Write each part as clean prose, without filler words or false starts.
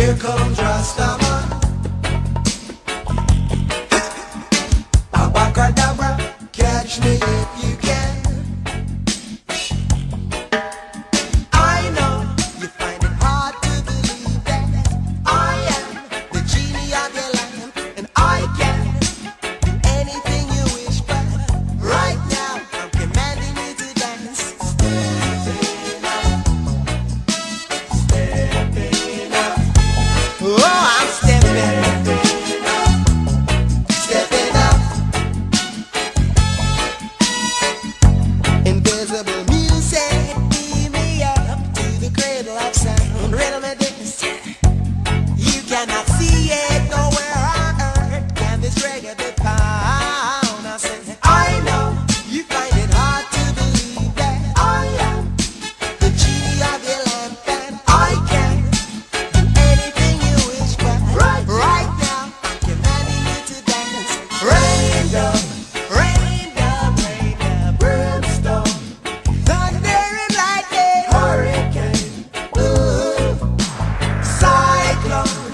Here comes Rastaman. Abacadabra, catch me if you can. I know you find it hard to believe that I am the genie of your lamp, and I can do anything you wish, but right now I'm commanding you to dance. Stepping up. Oh, I'm stepping up. Invisible music, beam me up to the cradle of sound. Rhythm and dance. You cannot see it nowhere on earth. Can this reggae be found? I said, I know you find it hard to believe that I am the genie of your lamp, and I can do anything you wish, but right now I'm commanding you to dance. Rain down, brimstone, thunder and lightning, hurricane, ooh, cyclone.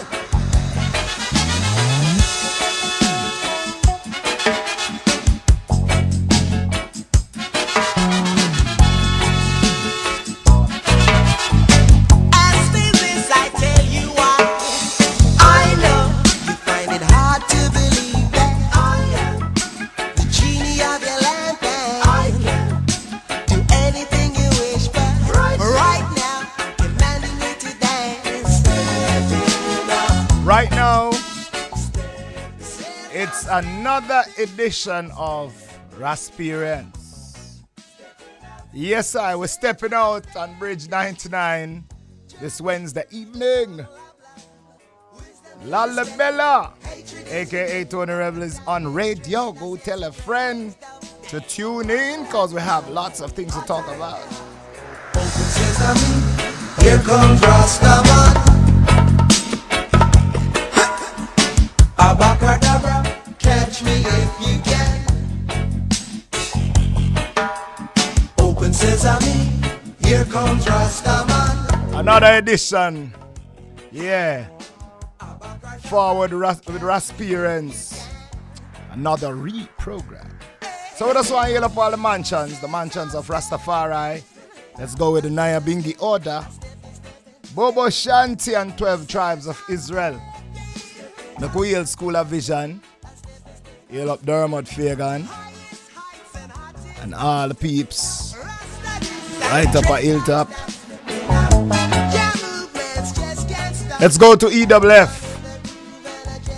As for this, I tell you why. I know you find it hard to believe that I am the genie of your lamp, and I can do anything you wish, but right now I'm commanding you to dance. Right now, it's another edition of Rasperience. Yes, we're stepping out on Bridge 99 this Wednesday evening. Lalabella, aka Tony Rebel, is on radio. Go tell a friend to tune in, because we have lots of things to talk about. Open sesame, here comes Rastaman. Abacadabra, catch me if you can. Open sesame, here comes Rastaman. Another edition. Yeah. Forward with Rasperience. Another reprogram. So we just want to heal up all the mansions of Rastafari. Let's go with the Nyabingi order. Bobo Shanti and 12 tribes of Israel. Look, we heal School of Vision. Heal up Dermot Fagan. And all the peeps. Right up at Hilltop. Let's go to EWF.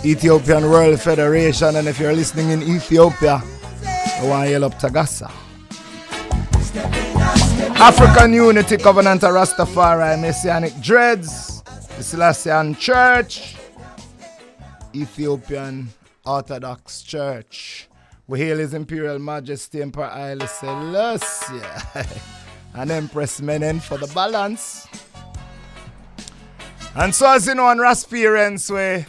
Ethiopian World Federation. And if you're listening in Ethiopia, I want to yell up Tagasa. African Unity Covenant of Rastafari, Messianic Dreads, the Celestian Church, Ethiopian Orthodox Church. We hail His Imperial Majesty Emperor Haile Selassie and Empress Menen for the balance. And so as you know on Rasperience, we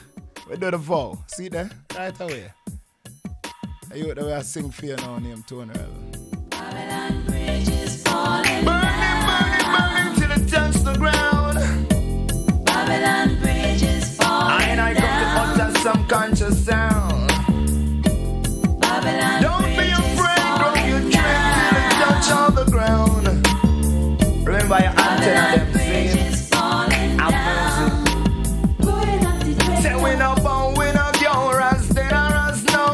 do the vow. See there? Right away. You the way I sing for you now, name Tony Rebel. Babylon Bridge is falling Burning till it touch the ground. Babylon Bridge is falling And I come to utter some conscious sound. Babylon Don't be Bridge is afraid, grow falling your trend till it touch all the ground. Remember your antenna them Bridge sing. is falling Have down. mercy. Say we no born, we no young, ras dead or ras no.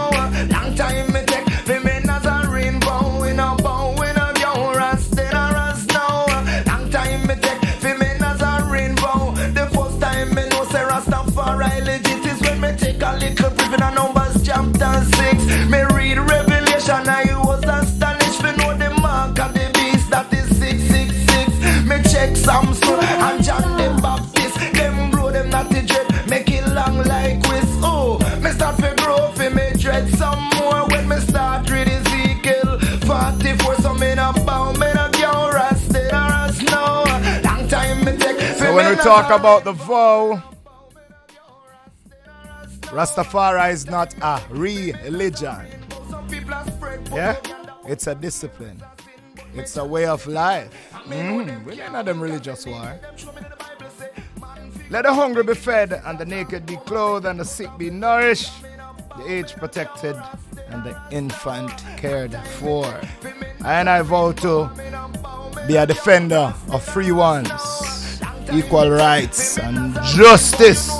Long time me take, we men as a rainbow. We no born, we no young, ras dead or ras no. Long time me take, we men as a rainbow. The first time me know say Rastafari legit is when me take a little brief in a Numbers chapter 6. Me read Revelation, I was astonished to know the mark of the beast that is 666. Me check Samson and John the Baptist. Them blow them not the dread, make it long like whisk. Oh, me start to grow for me dread some more when me start read Ezekiel 44. So me no bow, me no go rusted or us no. Long time me take. So when we talk about the vow, Rastafari is not a religion. Yeah? It's a discipline. It's a way of life. We're not them religious war. Let the hungry be fed, and the naked be clothed, and the sick be nourished, the aged protected, and the infant cared for. And I vow to be a defender of free ones, equal rights, and justice.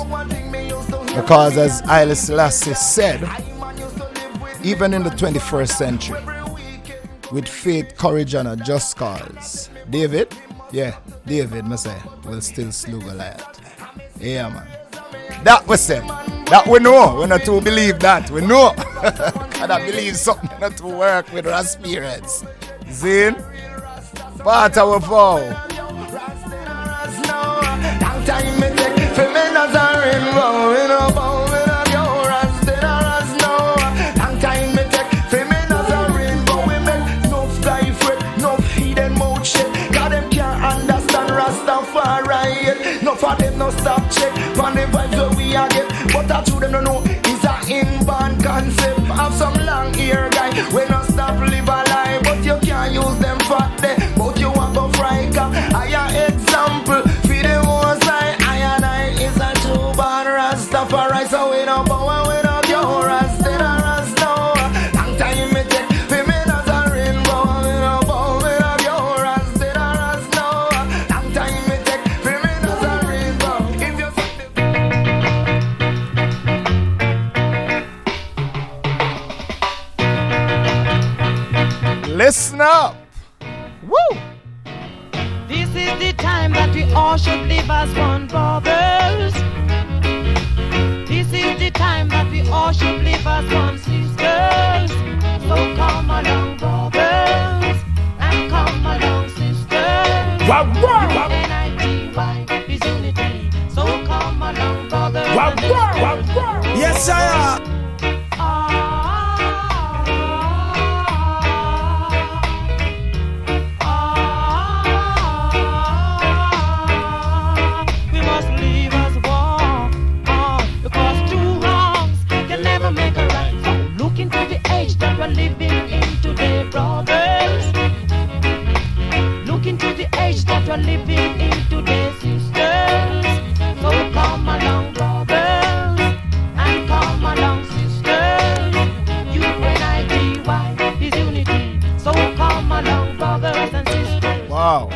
Because as Haile Selassie said, even in the 21st century, with faith, courage, and a just cause, David, me say, will still slew Goliath. Yeah, man. That we say. That we know. We not to believe that. We know. And I believe something not to work with Rasperience. Zin? Part of our vow. Long time me take for me Nazarene vow. In a vow, in a yo, Rasperience now. Long time me take for me Nazarene vow. We make no fly fret, no hidden mouth shit. God them can't understand Rastafari yet. No for them no stop check. On the vibes that we are get. But I to them no know it's a inborn concept. Have some long ear guy. We no stop live a lie. But you can't use them for there. But you want to fry cap. I am example. For the most I and I is a true born Rastafari. So we no power, we no pure Rasperience now. Long time me take for me Nazarene vow. We no power, we no pure Rasperience now. Long time me take for me Nazarene vow. If you Listen up. Woo! This is the time that we all should live as one, brothers. This is the time that we all should live as one, sisters. So come along, brothers, and come along, sisters. UNITY is unity. So come along, brothers and sisters. yes, I am. We must live as one, because two wrongs can never make a right. So look into the age that we're living in today, brothers. Look into the age that we're living in today, sisters. So come along, brothers, and come along, sisters. UNITY is unity. So come along, brothers and sisters. Wow.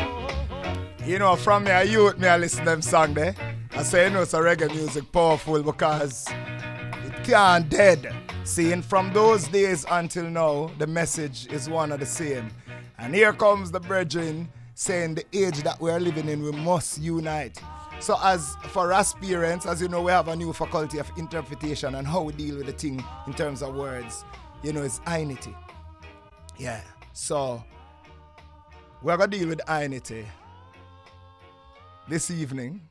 You know, from me, a youth, me I listen to them song there. I say, you know, it's a reggae music powerful because it can't dead. Seeing from those days until now, the message is one and the same. And here comes the brethren saying the age that we are living in, we must unite. So as for Rasperience, as you know, we have a new faculty of interpretation and how we deal with the thing in terms of words. You know, it's unity. Yeah. So we're going to deal with unity this evening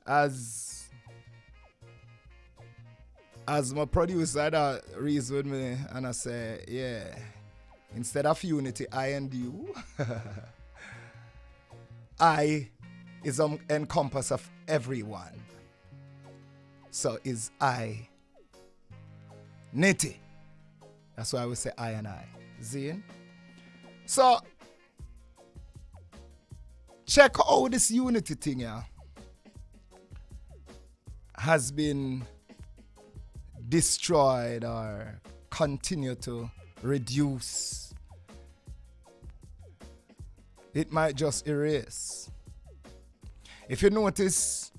as my producer that reads with me and I say, yeah, instead of unity, I and you, I is encompass of everyone. So is I nitty. That's why we say I and I. Zine? So check how this unity thing has been destroyed or continue to reduce. It might just erase. If you notice,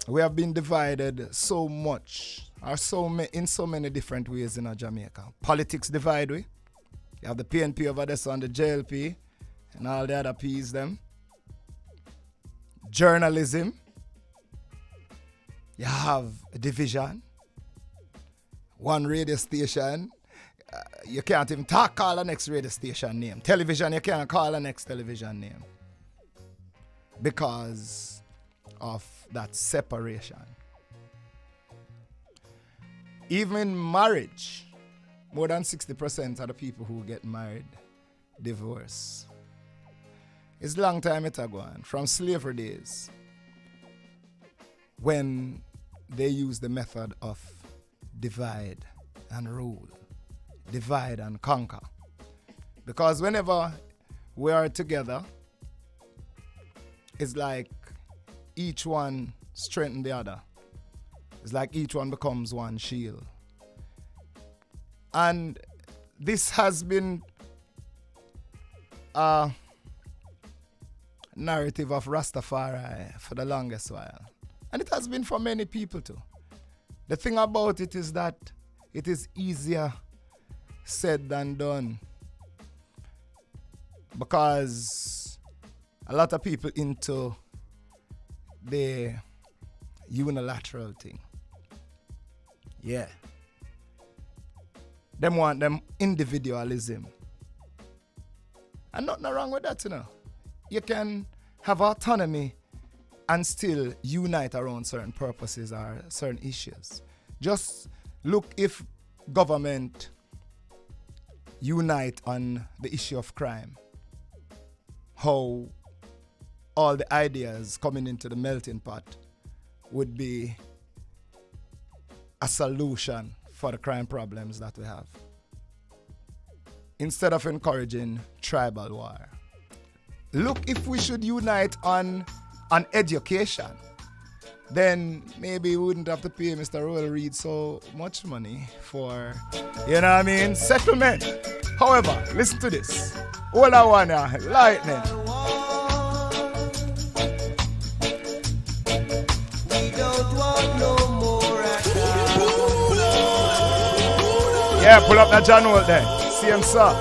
we have been divided so much, or in so many different ways in Jamaica. Politics divide we. You have the PNP over there, so on the JLP, and all the other P's them. Journalism. You have a division. One radio station. You can't even call the next radio station name. Television, you can't call the next television name. Because of that separation. Even in marriage, more than 60% of the people who get married divorce. It's a long time it ago, from slavery days, when they used the method of divide and rule, divide and conquer. Because whenever we are together, it's like each one strengthen the other. It's like each one becomes one shield. And this has been a narrative of Rastafari for the longest while. And it has been for many people too. The thing about it is that it is easier said than done. Because a lot of people into the unilateral thing. Yeah. Them want them individualism. And nothing wrong with that, you know. You can have autonomy and still unite around certain purposes or certain issues. Just look if government unite on the issue of crime. How all the ideas coming into the melting pot would be a solution for the crime problems that we have. Instead of encouraging tribal war. Look, if we should unite on education, then maybe we wouldn't have to pay Mr. Royal Reid so much money for, you know what I mean, settlement. However, listen to this. All I want now, lightning. Yeah, pull up that John Holt there. See him, sir.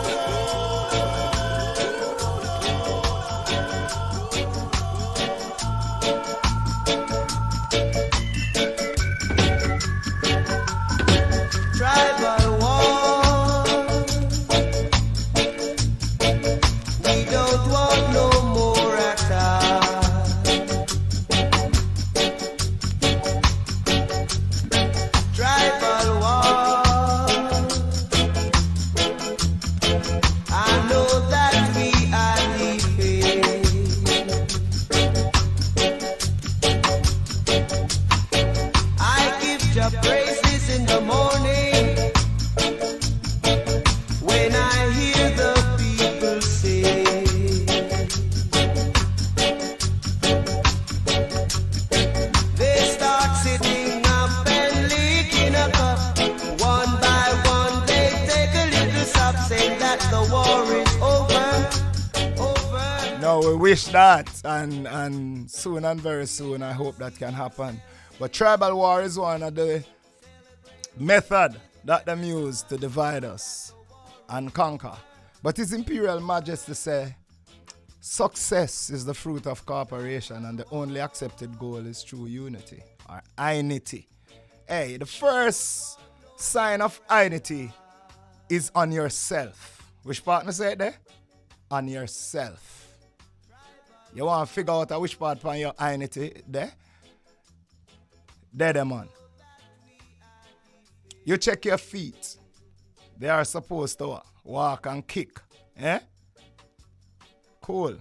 Tribal war. We don't want no more attack. Tribal war. I know that we are leaving. I give your praises in the morning when I hear the people sing. They start sitting up and licking a cup. One by one they take a little sip, saying that the war is over. No, we wish that, and soon and very soon I hope that can happen. But tribal war is one of the method that them use to divide us and conquer. But His Imperial Majesty say, success is the fruit of cooperation and the only accepted goal is true unity or unity. Hey, the first sign of unity is on yourself. Which partner say it there? On yourself. You want to figure out which part on your unity there? There, them on. You check your feet. They are supposed to walk and kick. Eh? Cool.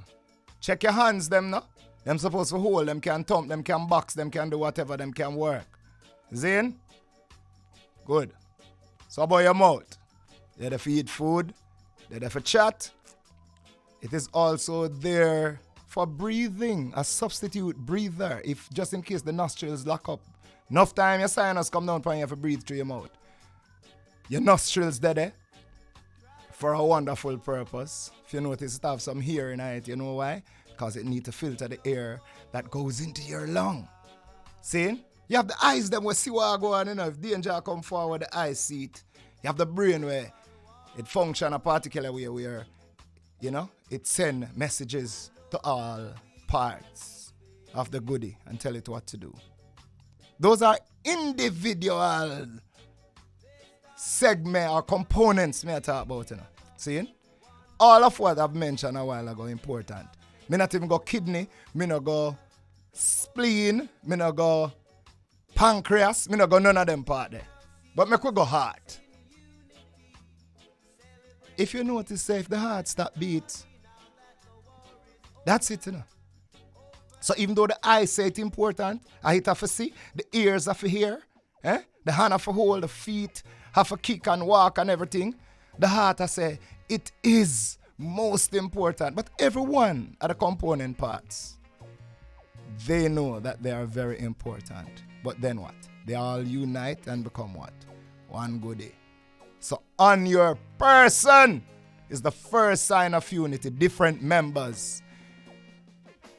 Check your hands, them, no? Them supposed to hold, them can thump, them can box, them can do whatever, them can work. Zin? Good. So about your mouth. They're there for eat food. They're there for chat. It is also there for breathing, a substitute breather, if just in case the nostrils lock up. Enough time your sinus come down for you to breathe through your mouth. Your nostrils there for a wonderful purpose. If you notice it have some hair in it, you know why? Because it need to filter the air that goes into your lung. See? You have the eyes them where see what go on, you know. If danger come forward, the eyes see it. You have the brain where it function a particular way where, you know, it send messages to all parts of the goodie and tell it what to do. Those are individual segment or components me I talk about, you know. See? All of what I've mentioned a while ago important. Me not even go kidney, me not go spleen, me not go pancreas, me not go none of them part there. But me could go heart. If you notice, say, if the heart stop beat, that's it, you know. So even though the eyes say it's important, I hit have to see, the ears have to hear, the hand have to hold, the feet have to kick and walk and everything, the heart I say, it is most important. But every one of the component parts they know that they are very important. But then what? They all unite and become what? One good day. So on your person is the first sign of unity. Different members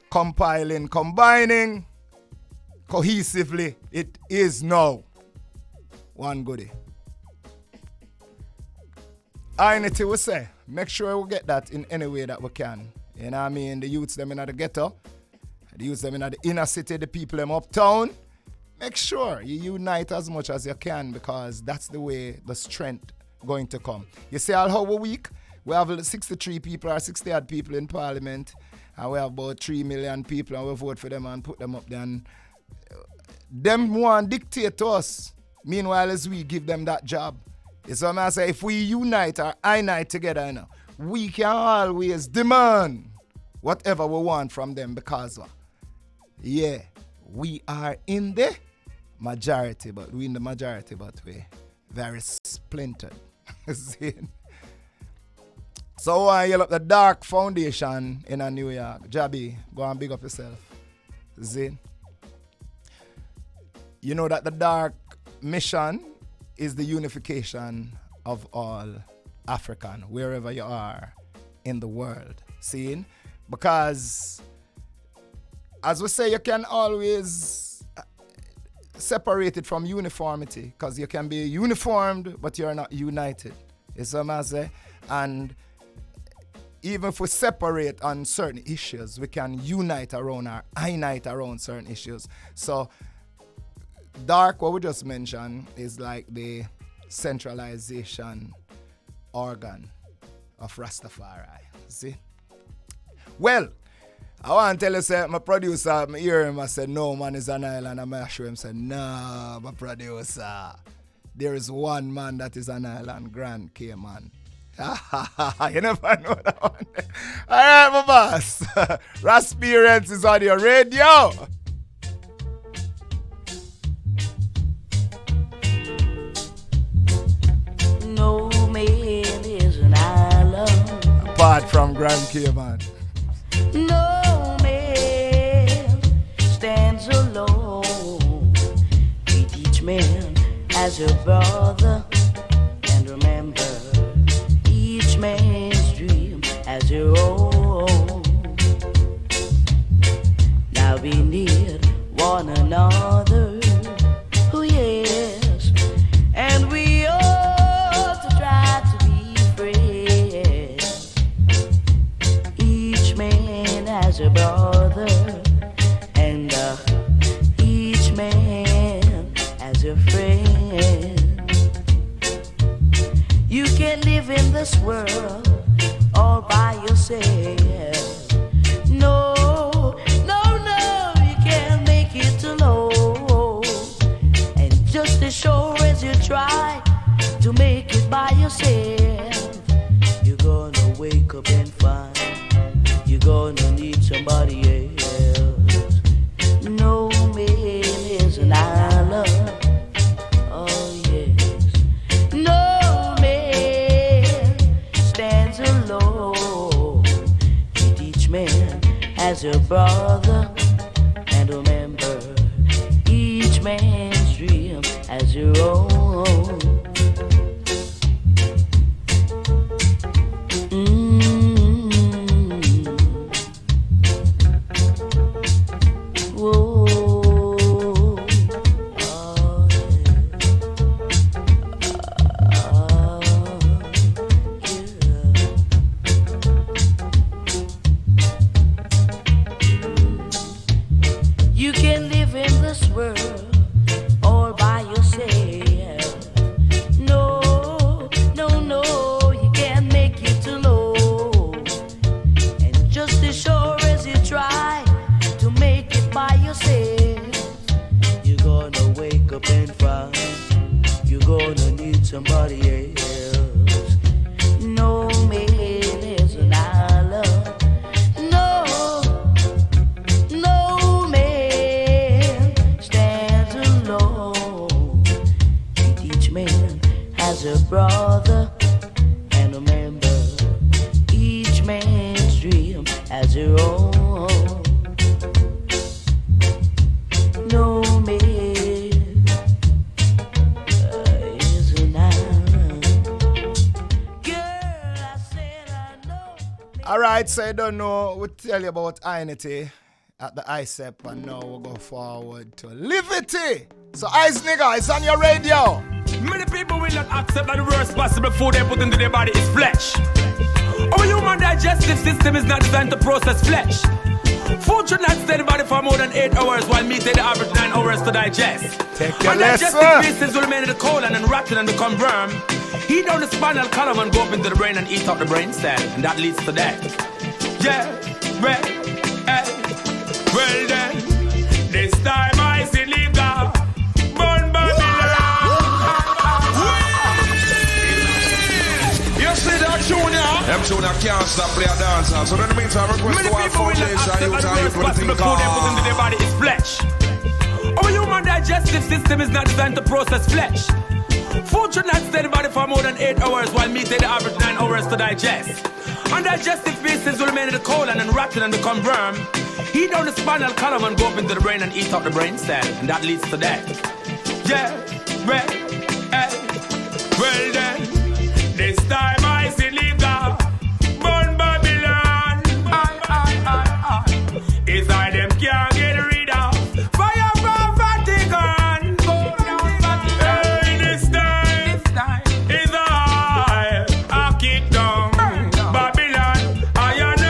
compiling, combining cohesively. It is now one good day. Unity, we say, make sure we get that in any way that we can. You know what I mean? The youths them in the ghetto, the youths them in the inner city, the people them uptown. Make sure you unite as much as you can, because that's the way the strength going to come. You see all how week we have 63 people or 60 odd people in parliament, and we have about 3 million people, and we vote for them and put them up there, and them want dictate to us. Meanwhile, as we give them that job. So I say, if we unite or unite together, you know, we can always demand whatever we want from them, because yeah, we are in the majority, but we in the majority, but we very splintered. See? So I yell up the Dark Foundation in New York. Jabby, go and big up yourself. See? You know that the Dark mission is the unification of all African, wherever you are in the world. See? Because, as we say, you can always separate it from uniformity, because you can be uniformed, but you're not united. You see what I say? And even if we separate on certain issues, we can unite around or unite around certain issues. So, Dark, what we just mentioned, is like the centralization organ of Rastafari. See? Well, I want to tell you, say, my producer, I hear him, I said, no, man, is an island. And I show him, say, no, my producer, there is one man that is an island, Grand Cayman. You never know that one. All right, my boss. Rasperience is on your radio. No man is an island. Apart from Grand Cayman. No man stands alone. Treat each man as your brother, and remember each man's dream as your own. Now we need one another, oh yes, and we ought to try to be friends. Each man has a brother, and each man has a friend. You can't live in this world all by yourself. No, no, no, you can't make it alone. And just as sure as you try to make it by yourself, you're gonna wake up and find you're gonna need somebody else. No man is an island. Oh yes. No man stands alone. Treat each man as a brother, and remember each man's dream as your own. Whoa. Oh, you can live in this world all by yourself. No, no, no, you can't make it alone. And just as sure as you try to make it by yourself, you're gonna wake up and find you're gonna need somebody else. No man is an island. No, no man stands alone. Each man has a brother, and remember each man's dream has your own. Alright, so I don't know, we'll tell you about Ainity at the ICEP, and now we'll go forward to Liberty. So Ice Nigga, it's on your radio. Many people will not accept that the worst possible food they put into their body is flesh. Our human digestive system is not designed to process flesh. Food should not stay in the body for more than 8 hours, while meat take the average 9 hours to digest. Take your digestive pieces will remain in the colon and rotten and become worm. Heat down the spinal column and go up into the brain and eat up the brain cell, and that leads to death. Yeah, well, well then, this time I see legal. Burn Babylon. You see that tune, yeah? Them tune can't stop play a dance. So in the meantime, request to our foundation, you tell you put the thing food they put into their body is flesh. Our human digestive system is not designed to process flesh. Food should not stay in the body for more than 8 hours, while meat take the average 9 hours to digest. Undigested pieces will remain in the colon and rotten and become worm. Heat down the spinal column and go up into the brain and eat up the brain cell, and that leads to death. Yeah, well, well then, this time I see legal. Burn Babylon. It's I them can't get rid of. Fire from Vatican. Hey, this time is I kick down Babylon. I and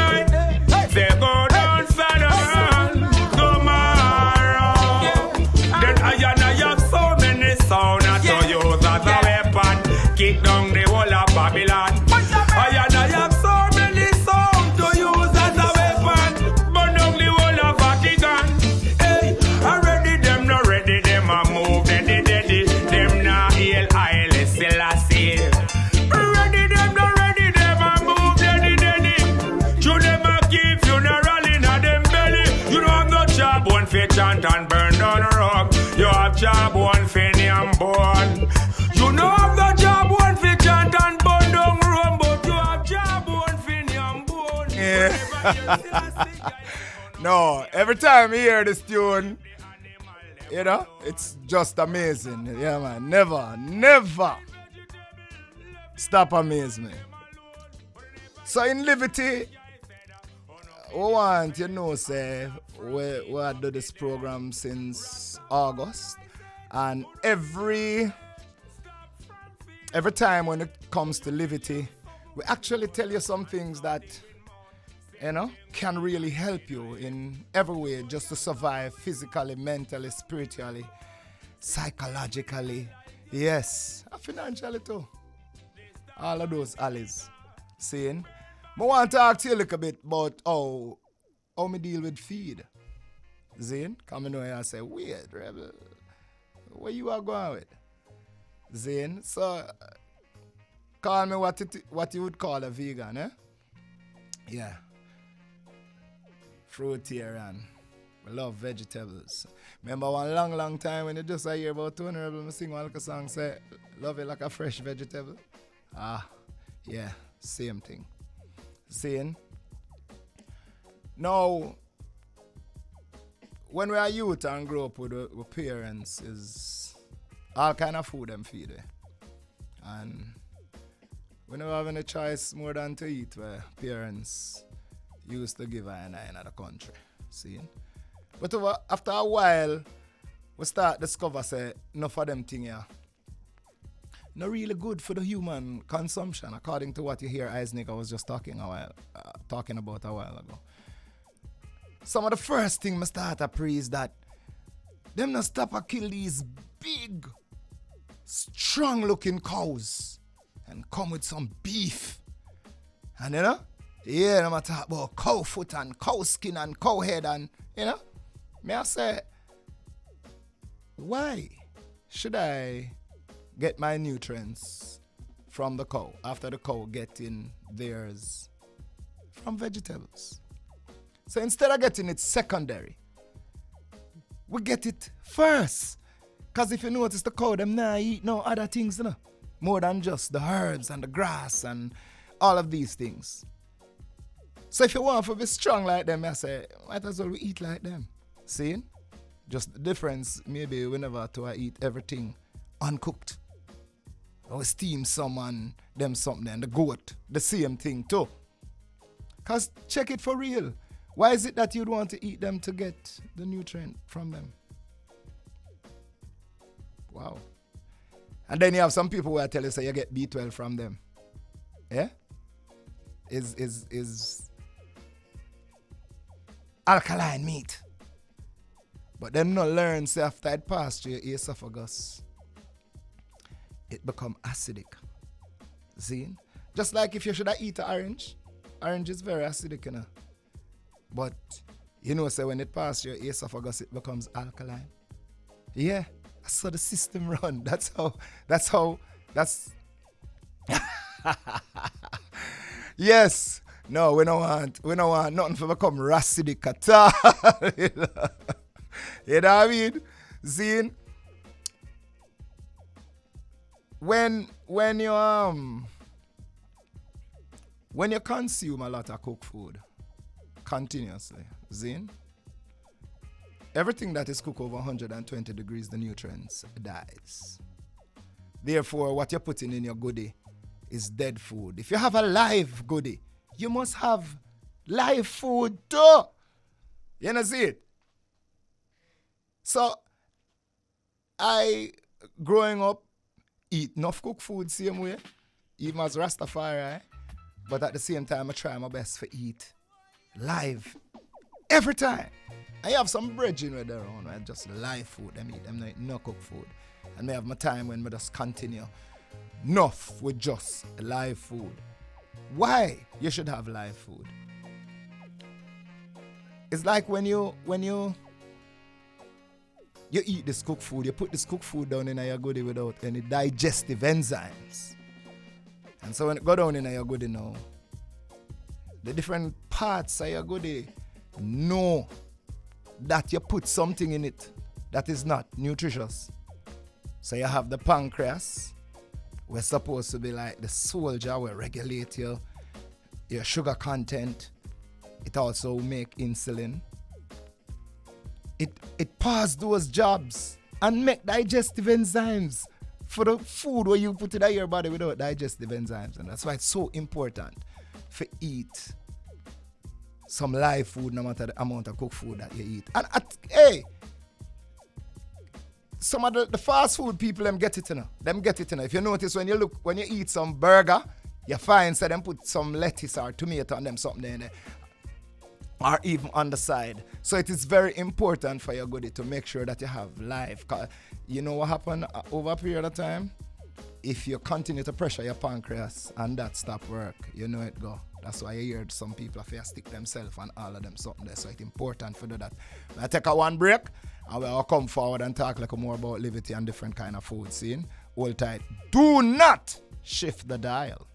I say go down Sodom tomorrow. Then I and I have so many sound to use as a weapon. Kick down the whole of Babylon. I and I have so many sound to use as a weapon. Burn down the whole of Vatican. Hey, I ready them, not ready them, I move deady. Them not heal, I still I see. Ready them, not ready them, I move deady. You never give funeral in a them belly. You don't have no job, one for chant and burn down the rock. You have job, one for name born. You know have no job, one for chant and burn down Rome, but you have job, one for name born. Yeah. No, every time I hear this tune, you know, it's just amazing. Yeah, man. Never stop amaze me. So in Liberty, we want, you know, say, we do this program since August. And every time when it comes to Liberty, we actually tell you some things that, you know, can really help you in every way just to survive physically, mentally, spiritually, psychologically, yes, financially too. All of those alleys. Seeing? I want to talk to you a little bit about how me deal with feed. Zane, come in here and say, weird, rebel. Where you are going with? Zane, so call me what you would call a vegan, eh? Yeah. Fruitarian. I love vegetables. Remember one long time when you just hear about Tony Rebel, I sing one little song say, love it like a fresh vegetable. Ah, yeah, same thing. Saying. Now, when we are youth and grow up with parents, is all kind of food them feed. And we never have any choice more than to eat where parents used to give in the country. See? But after a while, we start discover say enough of them thing here not really good for the human consumption, according to what you hear Eisnicker was just talking about a while ago. Some of the first thing I start to pray is that them not stop and kill these big, strong looking cows and come with some beef. And you know, yeah, I'm talk about cow foot and cow skin and cow head and you know, may I say, why should I get my nutrients from the cow after the cow getting theirs from vegetables? So instead of getting it secondary, we get it first. Because if you notice, the cow, them now eat no other things, you know, more than just the herbs and the grass and all of these things. So if you want to be strong like them, I say, might as well we eat like them. See? Just the difference, maybe we never to eat everything uncooked. Or steam some and them something, and the goat, the same thing too. Because check it for real. Why is it that you'd want to eat them to get the nutrient from them? Wow. And then you have some people who tell you say you get B12 from them. Yeah? Is alkaline meat. But then no learn say after it passed through your esophagus, it become acidic. See? Just like if you should have eat an orange. Orange is very acidic, you know. But you know, say when it passes your esophagus, it becomes alkaline. Yeah. That's how the system run. That's yes. No, we don't want nothing to become acidic at all. You know what I mean? See? When you consume a lot of cooked food continuously, Zin, everything that is cooked over 120 degrees, the nutrients dies. Therefore, what you're putting in your goodie is dead food. If you have a live goodie, you must have live food too. You know, see it? So, I, growing up, eat enough cooked food same way, even as Rastafari, but at the same time, I try my best to eat live every time. I have some brethren with their own, right? Just live food. I eat them no cooked food. And I have my time when I just continue. Enough with just live food. Why you should have live food? It's like when you eat this cooked food, you put this cooked food down in your goodie without any digestive enzymes. And so when it go down in your goodie now, the different parts of your goodie know that you put something in it that is not nutritious. So you have the pancreas, we're supposed to be like the soldier, will regulate your sugar content. It also make insulin. It pass those jobs and make digestive enzymes for the food where you put it in your body without digestive enzymes. And that's why it's so important to eat some live food no matter the amount of cooked food that you eat. And hey, some of the fast food people, them get it, you know. Them get it, you know. If you notice when you eat some burger, you find so them put some lettuce or tomato on them, something there, or even on the side. So it is very important for your goodie to make sure that you have live. You know what happened over a period of time? If you continue to pressure your pancreas and that stop work, you know it go. That's why you hear some people have to stick themselves and all of them something there. So it's important for that. I take a one break and we'll come forward and talk like more about liberty and different kind of food scene. Hold tight. Do not shift the dial.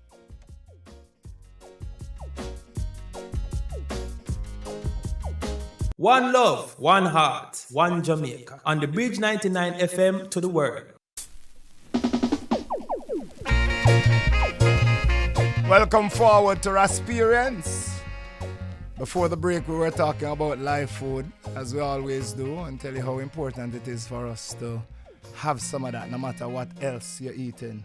One love, one heart, one Jamaica. On the Bridge 99 FM to the world. Welcome forward to Rasperience. Before the break, we were talking about live food, as we always do, and tell you how important it is for us to have some of that, no matter what else you're eating.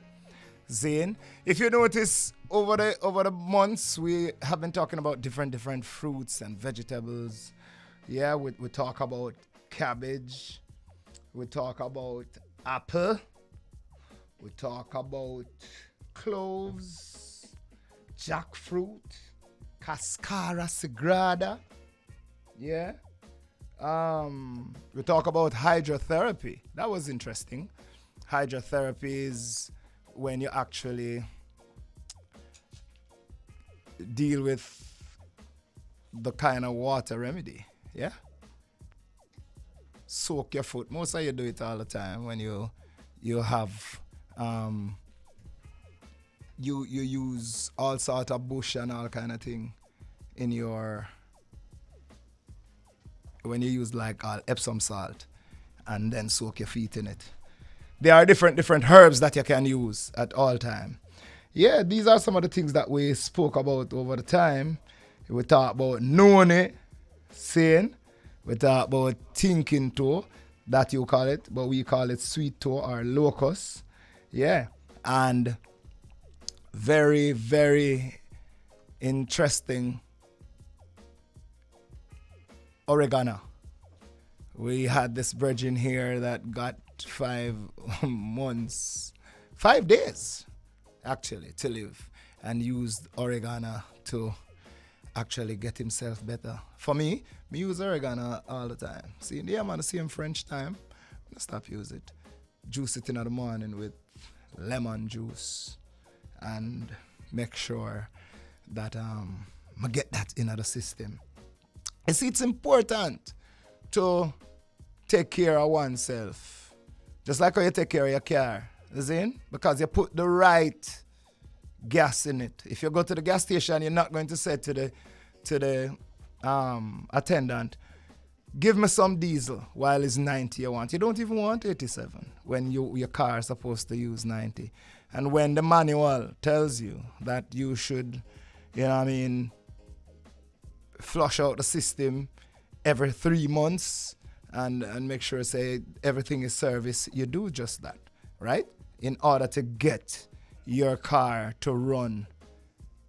Zane, if you notice, over the months, we have been talking about different fruits and vegetables. Yeah, we talk about cabbage, we talk about apple, we talk about cloves, jackfruit, cascara sagrada. Yeah. We talk about hydrotherapy. That was interesting. Hydrotherapy is when you actually deal with the kind of water remedy. Yeah. Soak your foot. Most of you do it all the time when you have you use all sort of bush and all kind of thing in your, when you use like Epsom salt and then soak your feet in it. There are different herbs that you can use at all time. Yeah, these are some of the things that we spoke about over the time. We talk about noni, saying. We talk about thinking toe, that you call it, but we call it sweet toe or locust. Yeah, and very, very interesting oregano. We had this virgin here that got 5 months, 5 days actually to live, and used oregano to actually get himself better. For me use oregano all the time. See, yeah man, the same French time, I stop use it. Juice it in the morning with lemon juice and make sure that I get that in the system. You see, it's important to take care of oneself. Just like how you take care of your car. You see? Because you put the right gas in it. If you go to the gas station, you're not going to say to the attendant, give me some diesel while it's 90 you want. You don't even want 87 when your car is supposed to use 90. And when the manual tells you that you should, flush out the system every 3 months and make sure, say, everything is serviced, you do just that, right? In order to get your car to run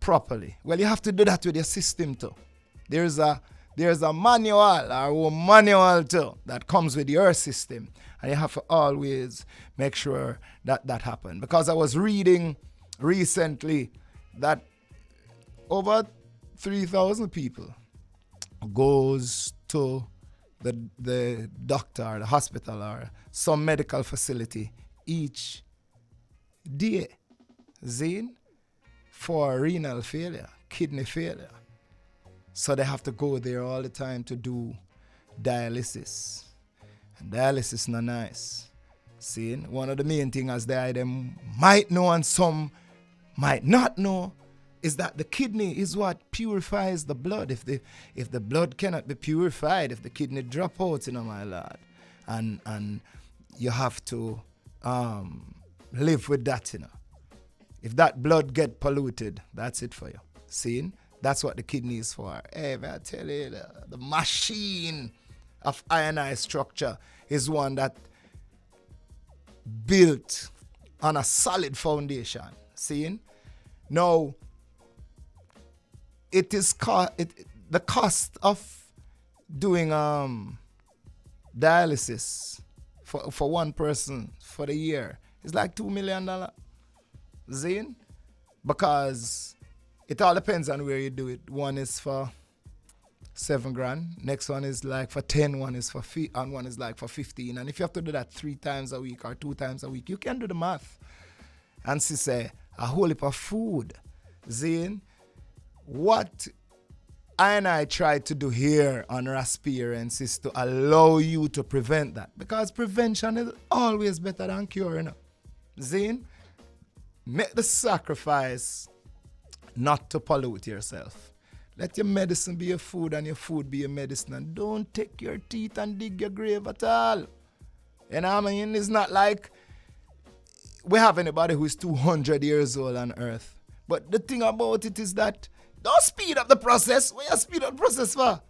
properly. Well, you have to do that with your system too. There's a manual or a manual too that comes with your system, and you have to always make sure that happens. Because I was reading recently that over 3,000 people goes to the doctor or the hospital or some medical facility each day, Zane, for renal failure, kidney failure. So they have to go there all the time to do dialysis. And dialysis is not nice. See, one of the main things they might know and some might not know is that the kidney is what purifies the blood. If the blood cannot be purified, if the kidney drop out, my lord, and you have to live with that, If that blood get polluted, that's it for you. See? That's what the kidney is for. Hey, man, I tell you, the machine of ionized structure is one that built on a solid foundation. See? Now, it is the cost of doing dialysis for one person for the year is like $2 million. Zane? Because it all depends on where you do it. One is for $7,000. Next one is like for 10. One is for and one is like for 15. And if you have to do that 3 times a week or 2 times a week, you can do the math. And she say a whole heap of food. Zane, what I try to do here on Rasperience is to allow you to prevent that. Because prevention is always better than cure, Zane, make the sacrifice not to pollute yourself. Let your medicine be your food and your food be your medicine. And don't take your teeth and dig your grave at all. You know what I mean? It's not like we have anybody who is 200 years old on earth. But the thing about it is that don't speed up the process. What you speed up the process for?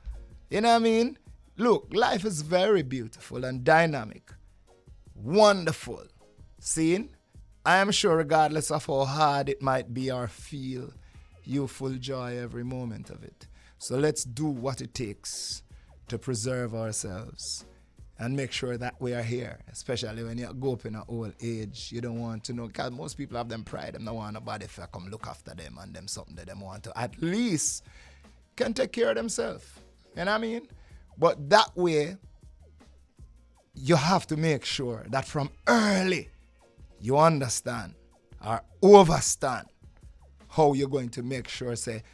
You know what I mean? Look, life is very beautiful and dynamic. Wonderful. Seeing? I am sure regardless of how hard it might be or feel, you full joy every moment of it. So let's do what it takes to preserve ourselves and make sure that we are here, especially when you go up in an old age. You don't want to know, because most people have them pride. They don't want nobody to come look after them and them something that they want to at least can take care of themselves. You know what I mean? But that way, you have to make sure that from early, you understand or overstand how you're going to make sure, say,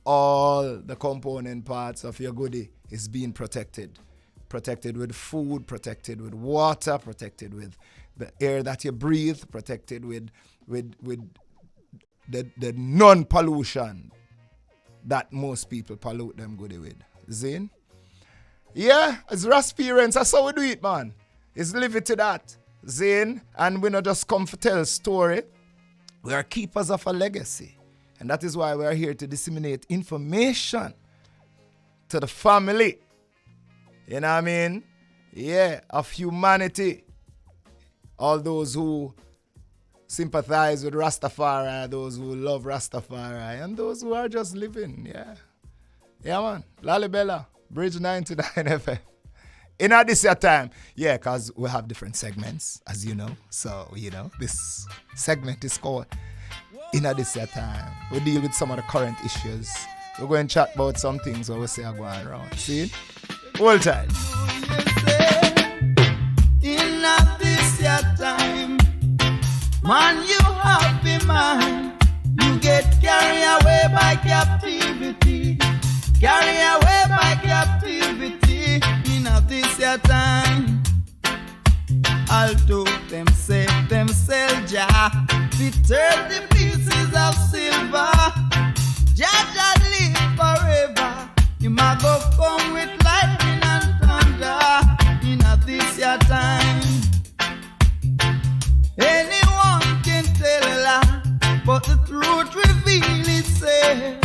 all the component parts of your goodie is being protected. Protected with food, protected with water, protected with the air that you breathe, protected with the non-pollution that most people pollute them goodie with. Zane? Yeah, it's Rasperience. That's how we do it, man. It's live it to that. Zane, and we not just come to tell a story. We are keepers of a legacy. And that is why we are here to disseminate information to the family. You know what I mean? Yeah, of humanity. All those who sympathize with Rastafari, those who love Rastafari, and those who are just living. Yeah. Yeah, man. Lalibela. Bridge 99 FM. In at this year time, yeah, because we have different segments, as you know. So, this segment is called In at this year time. We deal with some of the current issues. We're going to chat about some things where we say are going around. See? Hold tight. In at this year time, man, you happy man. You get carried away by captivity. Carry away by captivity in a this your time. Although them say them sell Jah, the 30 pieces of silver. Jah live forever. You might go come with lightning and thunder in a this your time. Anyone can tell a lie, but the truth reveal itself.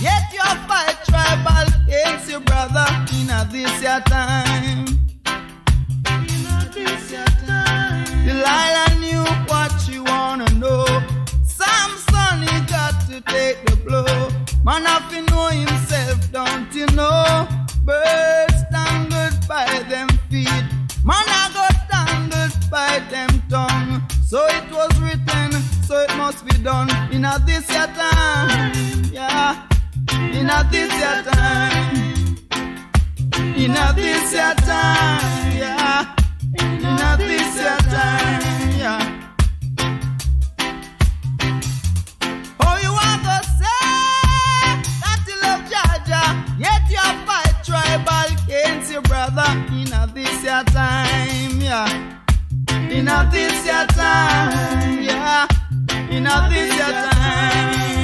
Yet you fight tribal against your brother in a this your time. In a this your time. Delilah knew what you wanna know. Samson, he got to take the blow. Man have to know himself, don't you know? Birds tangled by them feet. Man I got tangled by them tongue. So it was written, so it must be done in a this your time. Yeah. In a this your time. In a this your time. Yeah. In a this your time. Yeah. Oh, you want to say that you love Jaja, yet you fight tribal against your brother in a this your time. Yeah. In a this your time. Yeah. In a this your time.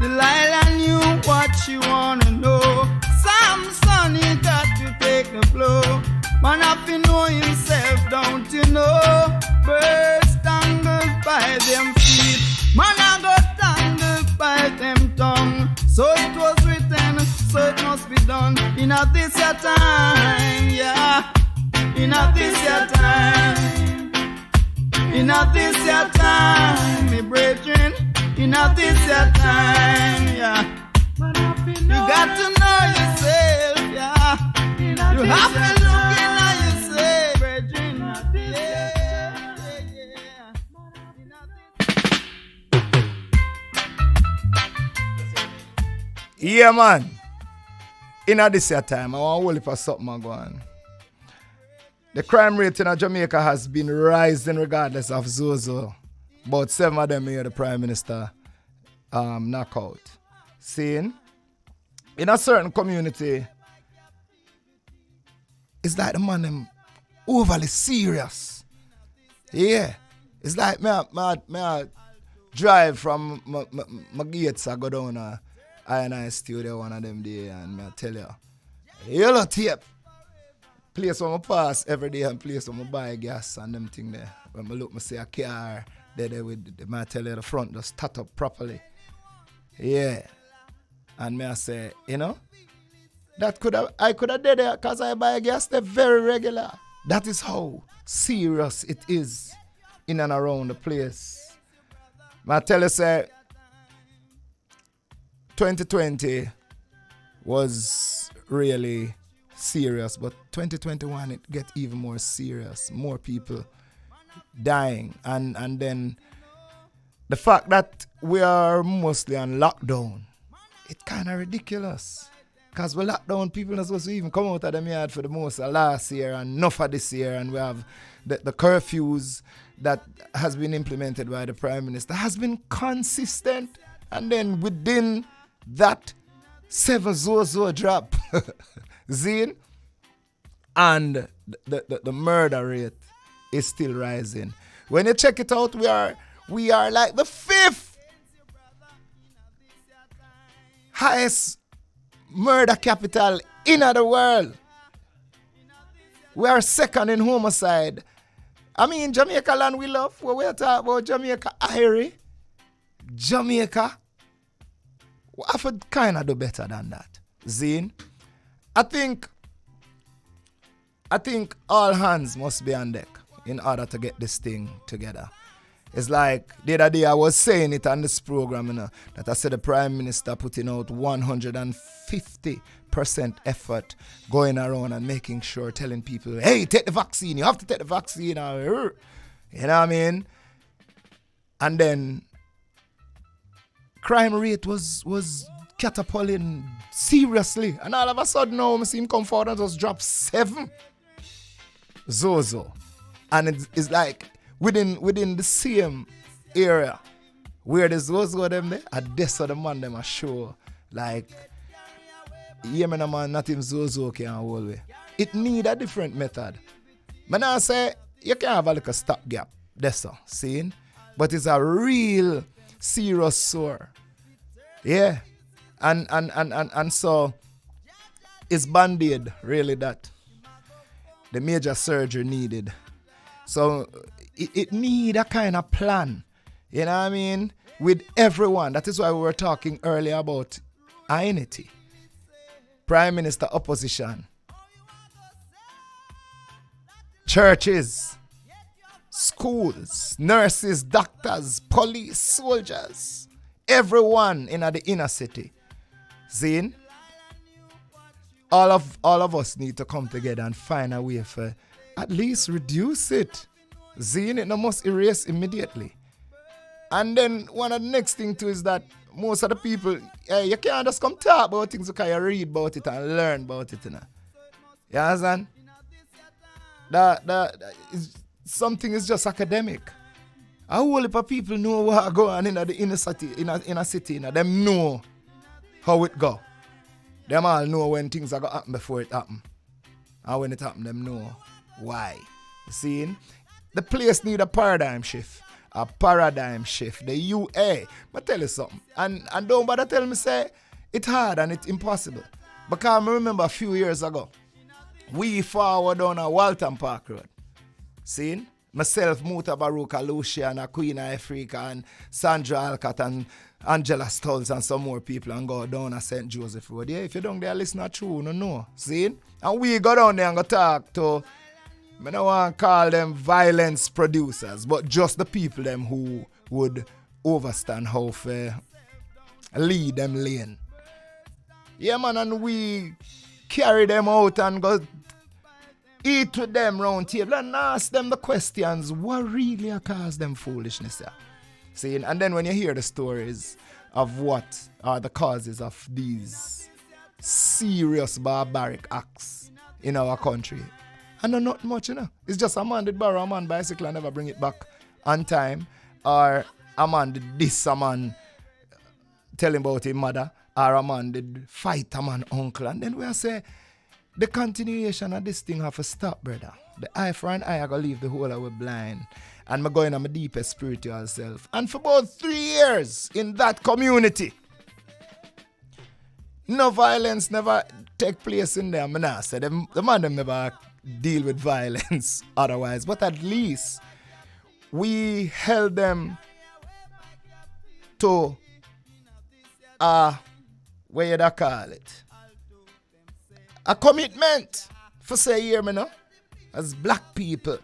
Delilah knew what she wanna know. Samson, he got to take the blow. Man have to know himself, don't you know? Birds tangled by them feet. Man I got tangled by them tongue. So it was written, so it must be done. In a this your time, yeah. In a this your time. In a this your time, me brethren. In a this your time, yeah. You got to know yourself, yeah. You have to look in yourself, brethren. Yeah, man. In a this year time, I want to hold it for something going on. The crime rate in Jamaica has been rising regardless of Zozo. About 7 of them here, the Prime Minister knockout. Seeing? In a certain community, it's like the man them overly serious. Yeah. It's like me drive from my gates, I go down to I studio one of them day and I tell you, yellow tape. Place where I pass every day and place where I buy gas and them thing there. When I look, I see a car there with the I tell you the front just start up properly. Yeah. And me I say, I could have did it because I buy gas there very regular. That is how serious it is in and around the place. I tell you, say, 2020 was really serious, but 2021 it get even more serious. More people dying, and then the fact that we are mostly on lockdown, it's kind of ridiculous. Because we locked down, people not supposed to even come out of them yard for the most of last year and enough of this year, and we have the curfews that has been implemented by the Prime Minister has been consistent, and then within that 700 drop, Zine, and the murder rate is still rising. When you check it out, we are like the 5th highest murder capital in the world. We are second in homicide. I mean, Jamaica land we love. When we talk about Jamaica, Irie, Jamaica, we have to kind of do better than that. Zine, I think all hands must be on deck in order to get this thing together. It's like the other day I was saying it on this program, that I said the Prime Minister putting out 150% effort going around and making sure, telling people, hey, take the vaccine, you have to take the vaccine. You know what I mean? And then crime rate was catapulting seriously. And all of a sudden now, I see him come forward and just drop 7. Zozo. And it's like within the same area where the Zozo them there, and this of the man them are sure. Like, yeah, man, not even Zozo can hold way. It need a different method. Man, I say, you can have a little stopgap. That's all, seeing? But it's a real serious sore. Yeah. And so it's Band-Aid really that the major surgery needed. So it need a kind of plan. You know what I mean? With everyone. That is why we were talking earlier about unity. Prime Minister opposition. Churches. Schools, nurses, doctors, police, soldiers, everyone in the inner city. Seeing? All of us need to come together and find a way for at least reduce it. Seeing it must erase immediately. And then one of the next thing too is that most of the people, you can't just come talk about things because you read about it and learn about it. You understand? Something is just academic. A whole heap of people know what go on in the inner city, in a city. Them know how it go. Them all know when things are going to happen before it happen. And when it happen, them know why. You see? The place need a paradigm shift. A paradigm shift. The UA. But tell you something. And don't bother tell me say it's hard and it's impossible. Because I remember a few years ago, we forward on a Walton Park Road. See? Myself, Muta Baruka, Luciana, Queen of Africa, and Sandra Alcott, and Angela Stolz, and some more people, and go down to St. Joseph Road. Yeah, if you don't there, listen to true, no. See? And we go down there and go talk to, I don't want to call them violence producers, but just the people them who would overstand how to lead them lane. Yeah, man, and we carry them out and go eat with them round table and ask them the questions. What really caused them foolishness? Yeah? See, and then when you hear the stories of what are the causes of these serious barbaric acts in our country, and not much, It's just a man did borrow a man bicycle and never bring it back on time, or a man did diss a man, tell him about his mother, or a man did fight a man uncle, and then we say, the continuation of this thing have to stop, brother. The eye for an eye, I go leave the whole of it blind. And I'm going to my deepest spiritual self. And for about 3 years in that community, no violence never take place in there. I say the man them never deal with violence otherwise. But at least we held them to what you call it? A commitment for say here, as black people.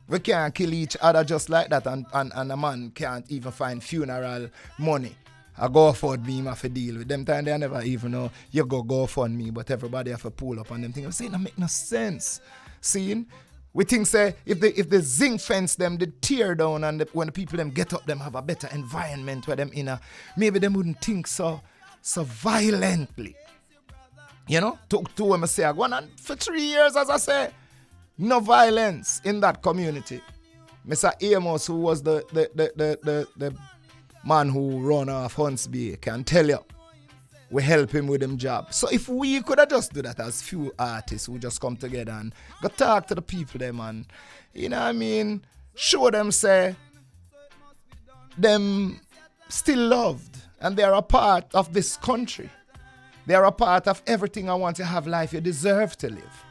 We can't kill each other just like that, and a man can't even find funeral money. I go afford me, I have to deal with them time they never even know you go fund me, but everybody have to pull up on them things. I'm saying that make no sense. Seeing? We think say if the zinc fence them they tear down and when the people them get up them have a better environment where them maybe they wouldn't think so violently. To when I say I go on for 3 years, as I say, no violence in that community. Mr. Amos, who was the man who run off Huntsby, can tell you, we help him with them job. So if we could have just do that as few artists who just come together and go talk to the people them and, show them say, them still loved and they are a part of this country. They are a part of everything I want to have life you deserve to live.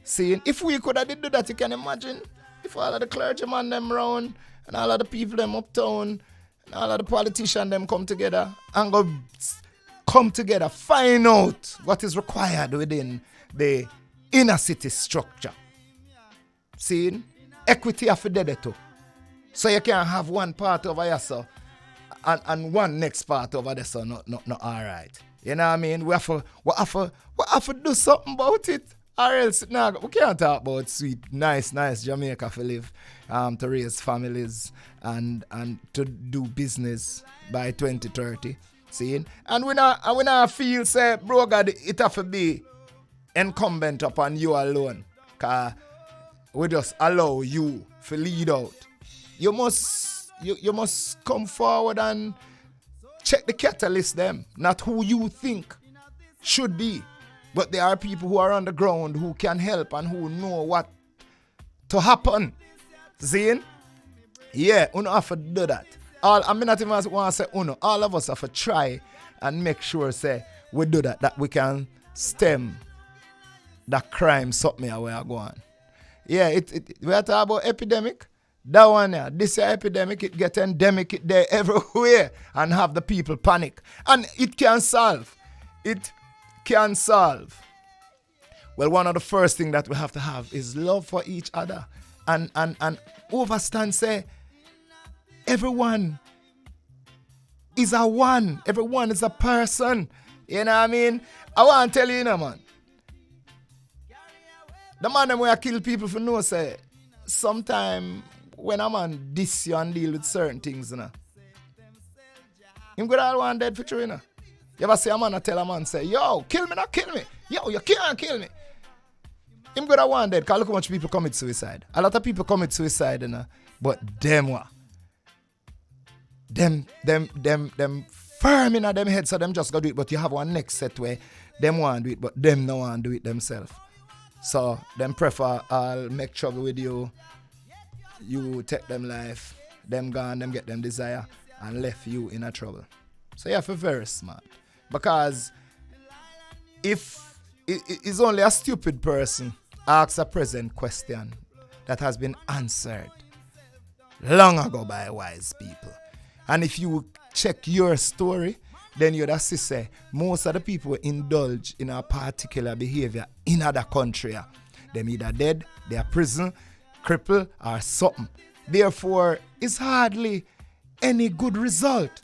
See, if we could have did that, you can imagine if all of the clergymen them round and all of the people them uptown and all of the politicians them come together and go come together, find out what is required within the inner city structure. See, equity have to do too. So you can't have one part over here, so, and one next part over there, so not all right. You know what I mean? We have to do something about it, or else we can't talk about sweet, nice Jamaica to live, to raise families and to do business by 2030. See? And we not feel say, bro God, it have to be incumbent upon you alone. Cause we just allow you to lead out. You must come forward and check the catalyst them, not who you think should be. But there are people who are on the ground who can help and who know what to happen. See? Yeah, uno have to do that. I mean, not even want to say uno. All of us have to try and make sure say we do that we can stem that crime something where we are going. Yeah, we are talking about epidemic. That one, yeah, this epidemic, it get endemic, it there everywhere and have the people panic. And it can solve. It can solve. Well, one of the first things that we have to have is love for each other. And understand, say, everyone is a one. Everyone is a person. You know what I mean? I want to tell you, man. The man them where I kill people for no say, sometime when a man diss you and deal with certain things, you know, him go all one dead for true, you know. You ever see a man tell a man say, yo, kill me, not kill me. Yo, you can't kill me. Him go one dead, because look how much people commit suicide. A lot of people commit suicide, you know, but them what? Them firm in them head, so them just go do it, but you have one next set where them want to do it, but them no want to do it themselves. So them prefer I'll make trouble with you. You take them life, them gone, them get them desire, and left you in a trouble. So you have to be very smart. Because if it's only a stupid person asks a present question that has been answered long ago by wise people. And if you check your story, then you'd see say most of the people indulge in a particular behavior in other country. Them either dead, they are prison, crippled, or something. Therefore, it's hardly any good result.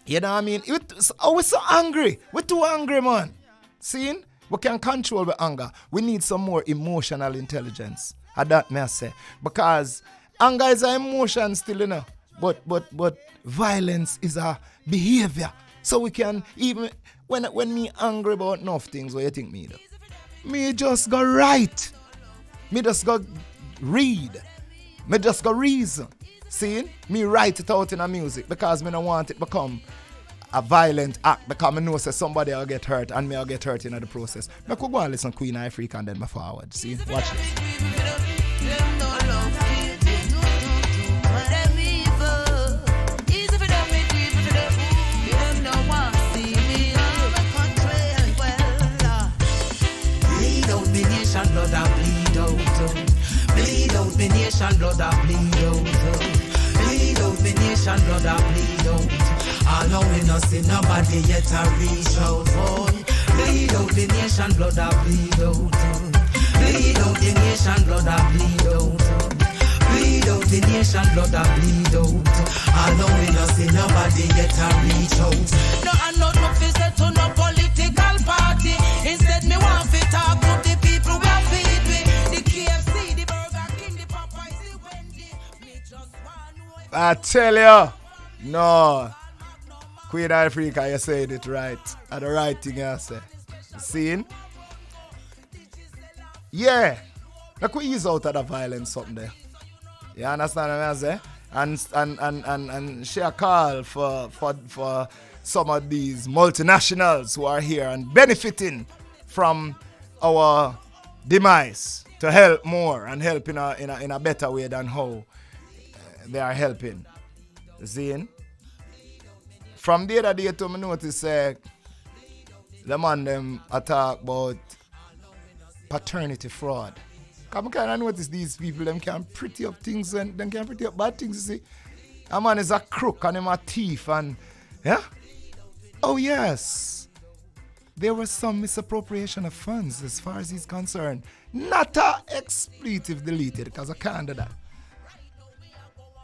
You know what I mean? We're so angry. We're too angry, man. Seeing? We can control the anger. We need some more emotional intelligence. And that may I say. Because anger is an emotion still, you know. But violence is a behavior. So we can even, when me angry about enough things, what you think me do? Me just go write. Me just go read. Me just go reason. See? Me write it out in a music because me don't want it become a violent act because I know say somebody will get hurt and me will get hurt in the process. I could go and listen Queen Ifrica and then me forward. See? Watch this. Blood that bleed out, bleed out the nation, blood that bleed out, bleed out the nation, blood that bleed out. All now we no see nobody yet a reach out, boy. Bleed out the nation, blood that bleed out, bleed out the nation, blood that bleed out, bleed out the nation, blood that bleed out. All now we no see nobody yet a reach out. No, I not no visit to no political party. Instead, me want to talk to the people we are feed with. The KFC, the Burger King, the Popeyes, the Wendy. Me just want I tell you, no. Queen Africa, you said it right. And the right thing you say. Seeing? Yeah. Look, we ease out of the violence something there. You understand what I say? And share a call for some of these multinationals who are here and benefiting from our demise to help more and help in a better way than how they are helping. Seeing? From the other day to me notice the man them talk about paternity fraud. Because I kind of notice these people, them can pretty up things and them can pretty up bad things, you see. A man is a crook and him a thief and, yeah? Oh yes, there was some misappropriation of funds as far as he's concerned. Not a expletive deleted, because I can't do that.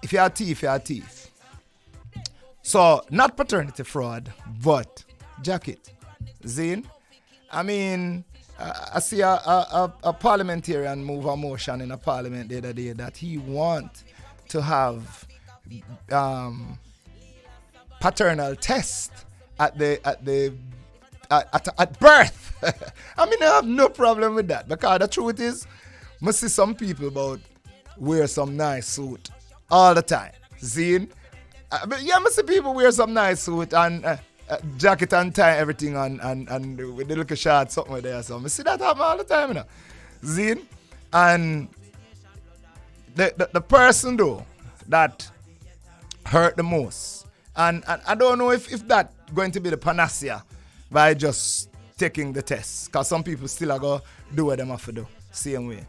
If you're a thief, you're a thief. So, not paternity fraud, but jacket. Zine? I mean, I see a parliamentarian move a motion in a parliament the other day that he want to have paternal test at birth. I mean, I have no problem with that, because the truth is, I see some people about wear some nice suit all the time. Zine? Yeah, I see people wear some nice suit and jacket and tie, everything, and with the little short something there. So I see that happen all the time, you know. Zine? And the person though that hurt the most, and I don't know if that going to be the panacea by just taking the test, because some people still are going to do what they have to do, same way.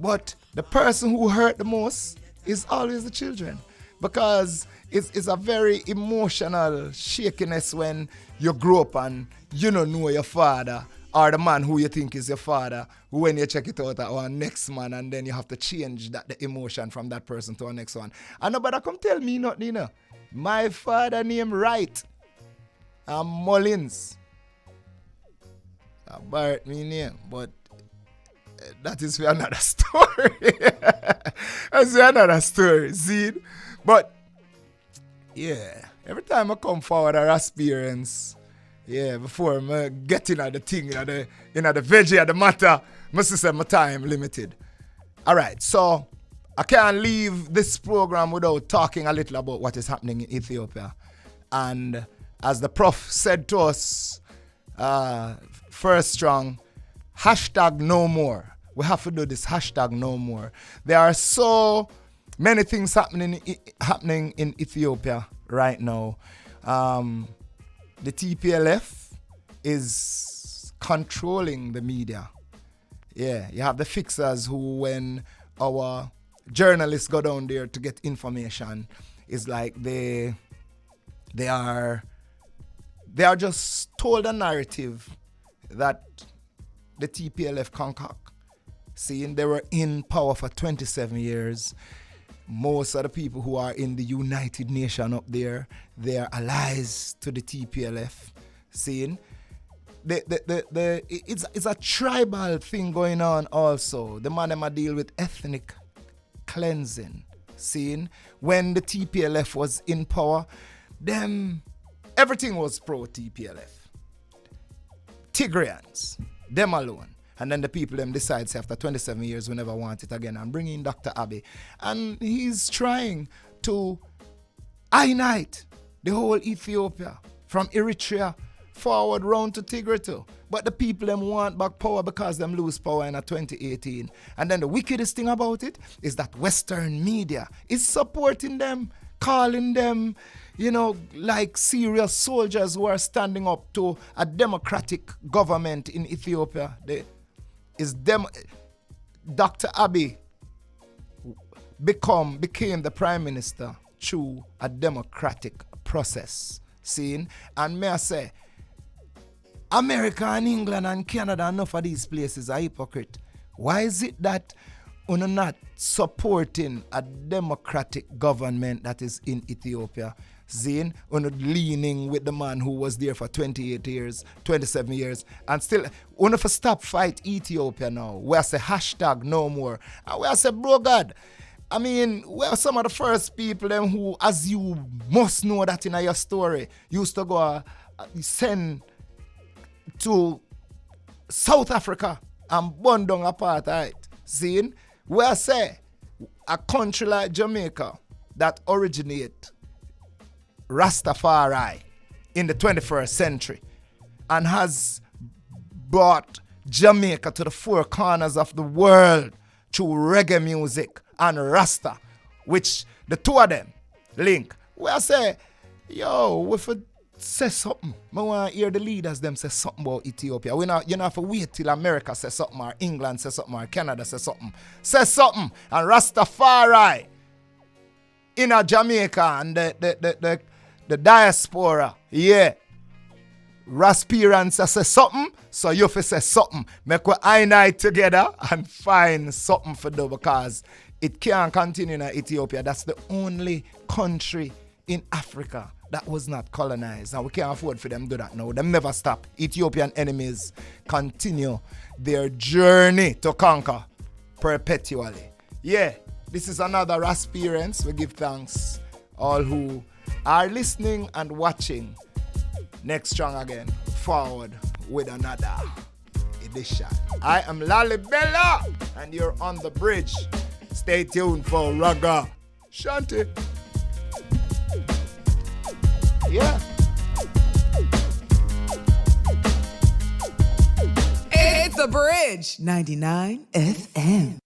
But the person who hurt the most is always the children, because it's a very emotional shakiness when you grow up and you don't know your father or the man who you think is your father, when you check it out at our next man, and then you have to change the emotion from that person to our next one. And nobody come tell me nothing, you know. My father name Wright. I'm Mullins. I borrowed me name, but that is for another story. That's another story, see? But yeah, every time I come forward a Rasperience, yeah, before I get in at the thing, in the veggie of the matter, I say my time limited. All right, so I can't leave this program without talking a little about what is happening in Ethiopia. And as the prof said to us, first strong, hashtag no more. We have to do this hashtag no more. There are so many things happening in Ethiopia right now. The TPLF is controlling the media. Yeah, you have the fixers who, when our journalists go down there to get information, it's like they are just told a narrative that the TPLF concoct. Seeing they were in power for 27 years. Most of the people who are in the United Nations up there, they are allies to the TPLF. Seeing it's a tribal thing going on also. The man them deal with ethnic cleansing. Seeing when the TPLF was in power, everything was pro TPLF. Tigrayans, them alone. And then the people them decides after 27 years we never want it again, and bring in Dr. Abiy. And he's trying to unite the whole Ethiopia from Eritrea forward round to Tigray too. But the people them want back power because them lose power in 2018. And then the wickedest thing about it is that Western media is supporting them, calling them, like serious soldiers who are standing up to a democratic government in Ethiopia. Dr. Abiy became the prime minister through a democratic process. Seeing? And may I say, America and England and Canada, enough of these places are hypocrite. Why is it that we're not supporting a democratic government that is in Ethiopia? Zine, we're not leaning with the man who was there for 28 years, 27 years, and still, we're not for stop fight Ethiopia now. We are say hashtag no more. And we are say, bro God, I mean, we are some of the first people them who, as you must know that in your story, used to go send to South Africa and burn down apartheid. Zine, we are say a country like Jamaica that originate Rastafari in the 21st century and has brought Jamaica to the four corners of the world through reggae music and Rasta, which the two of them link. Where I say, we for say something. I want to hear the leaders them say something about Ethiopia. You not have to wait till America say something, or England say something, or Canada say something. Say something. And Rastafari in Jamaica and the diaspora, yeah, Rasperience say something, so you fi say something. Make we unite together and find something for do, because it can't continue in Ethiopia. That's the only country in Africa that was not colonized. And we can't afford for them to do that now. Them never stop. Ethiopian enemies continue their journey to conquer perpetually. Yeah, this is another Rasperience. We give thanks all who are listening and watching. Next strong again, forward with another edition. I am Lally Bella, and you're on the bridge. Stay tuned for Raga Shanti. Yeah. It's the bridge. 99 FM.